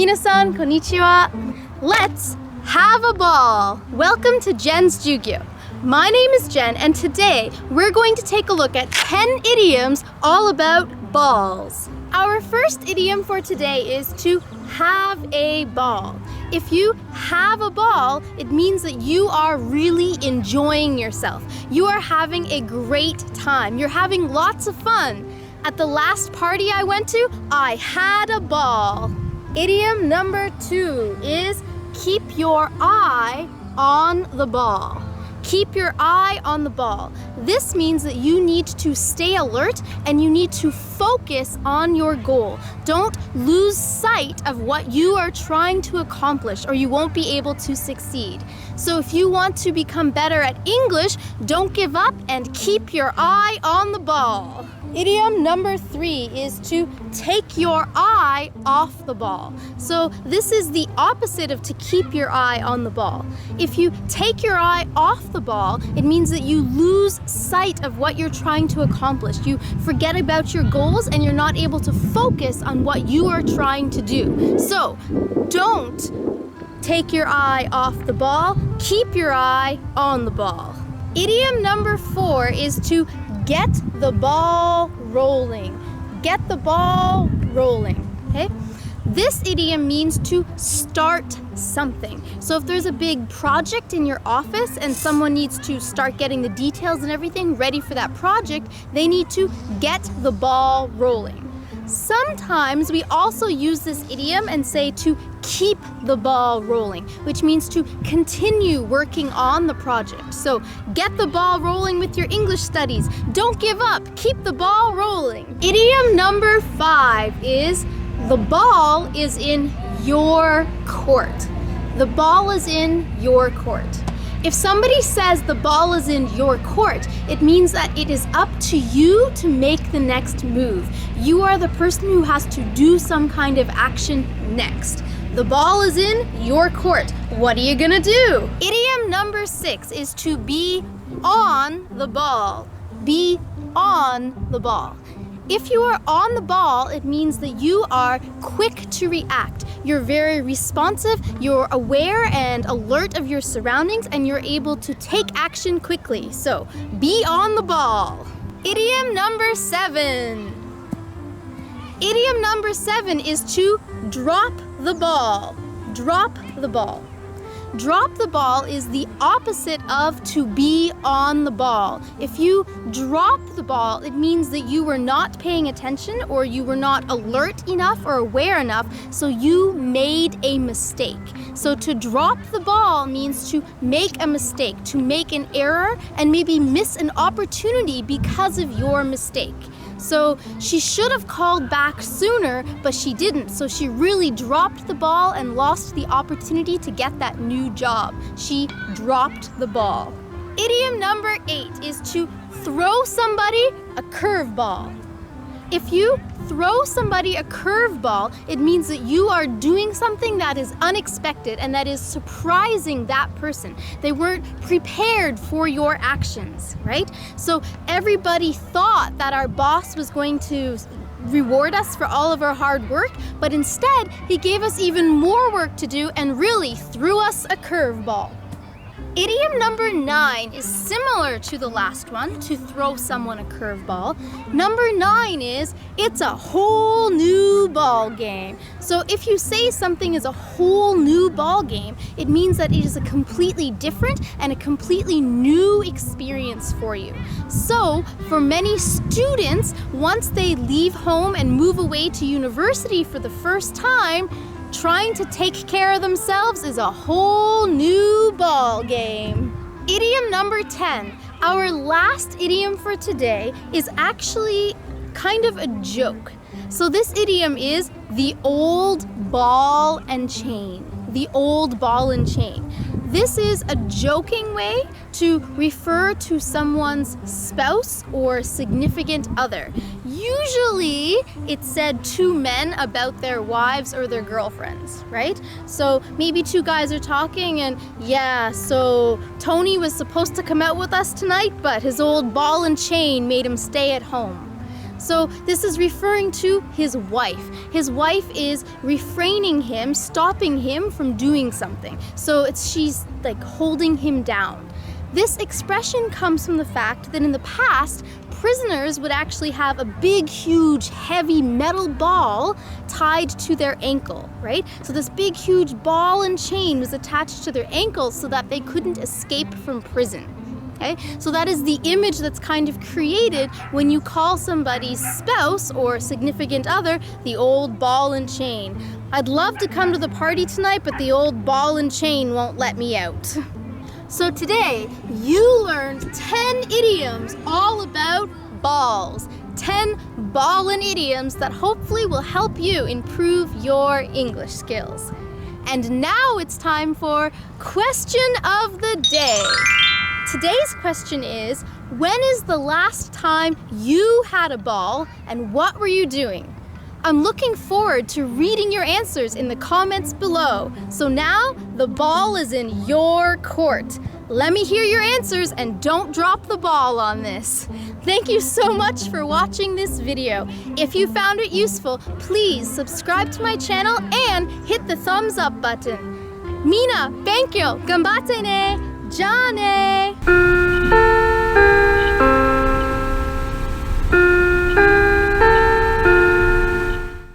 Minasan, konnichiwa. Let's have a ball. Welcome to Jen's Jyugyou. My name is Jen, and today we're going to take a look at 10 idioms all about balls. Our first idiom for today is to have a ball. If you have a ball, it means that you are really enjoying yourself. You are having a great time. You're having lots of fun. At the last party I went to, I had a ball. Idiom number 2 is keep your eye on the ball. Keep your eye on the ball. This means that you need to stay alert and you need to focus on your goal. Don't lose sight of what you are trying to accomplish or you won't be able to succeed. So if you want to become better at English, don't give up and keep your eye on the ball. Idiom number 3 is to take your eye off the ball. So this is the opposite of to keep your eye on the ball. If you take your eye off the ball, it means that you lose sight of what you're trying to accomplish. You forget about your goals and you're not able to focus on what you are trying to do. So don't take your eye off the ball, keep your eye on the ball. Idiom number 4 is to get the ball rolling. Get the ball rolling, okay? This idiom means to start something. So if there's a big project in your office and someone needs to start getting the details and everything ready for that project, they need to get the ball rolling. Sometimes we also use this idiom and say to keep the ball rolling, which means to continue working on the project. So get the ball rolling with your English studies. Don't give up. Keep the ball rolling. Idiom number 5 is the ball is in your court. The ball is in your court. If somebody says the ball is in your court, it means that it is up to you to make the next move. You are the person who has to do some kind of action next. The ball is in your court. What are you gonna do? Idiom number 6 is to be on the ball. Be on the ball. If you are on the ball, it means that you are quick to react. You're very responsive, you're aware and alert of your surroundings, and you're able to take action quickly. So, be on the ball. Idiom number 7. Idiom number 7 is to drop the ball. Drop the ball. Drop the ball is the opposite of to be on the ball. If you drop the ball, it means that you were not paying attention or you were not alert enough or aware enough, so you made a mistake. So to drop the ball means to make a mistake, to make an error, and maybe miss an opportunity because of your mistake. So she should have called back sooner, but she didn't. So she really dropped the ball and lost the opportunity to get that new job. She dropped the ball. Idiom number 8 is to throw somebody a curveball. If you throw somebody a curveball, it means that you are doing something that is unexpected and that is surprising that person. They weren't prepared for your actions, right? So everybody thought that our boss was going to reward us for all of our hard work, but instead he gave us even more work to do and really threw us a curveball. Idiom number 9 is similar to the last one, to throw someone a curveball. Number 9 is, it's a whole new ball game. So if you say something is a whole new ball game, it means that it is a completely different and a completely new experience for you. So for many students, once they leave home and move away to university for the first time, trying to take care of themselves is a whole new ball game. Idiom number 10. Our last idiom for today is actually kind of a joke. So this idiom is the old ball and chain. The old ball and chain. This is a joking way to refer to someone's spouse or significant other. Usually, it's said to men about their wives or their girlfriends, right? So maybe two guys are talking and, yeah, so Tony was supposed to come out with us tonight, but his old ball and chain made him stay at home. So this is referring to his wife. His wife is refraining him, stopping him from doing something. So she's like holding him down. This expression comes from the fact that in the past, prisoners would actually have a big, huge, heavy metal ball tied to their ankle, right? So this big, huge ball and chain was attached to their ankles so that they couldn't escape from prison. Okay? So that is the image that's kind of created when you call somebody's spouse or significant other the old ball and chain. I'd love to come to the party tonight, but the old ball and chain won't let me out. So today, you learned 10 idioms all about balls. 10 ballin' idioms that hopefully will help you improve your English skills. And now it's time for Question of the Day. Today's question is, when is the last time you had a ball and what were you doing? I'm looking forward to reading your answers in the comments below. So now the ball is in your court. Let me hear your answers and don't drop the ball on this. Thank you so much for watching this video. If you found it useful, please subscribe to my channel and hit the thumbs up button. Mina, thank you. Ganbatte ne. Ja ne.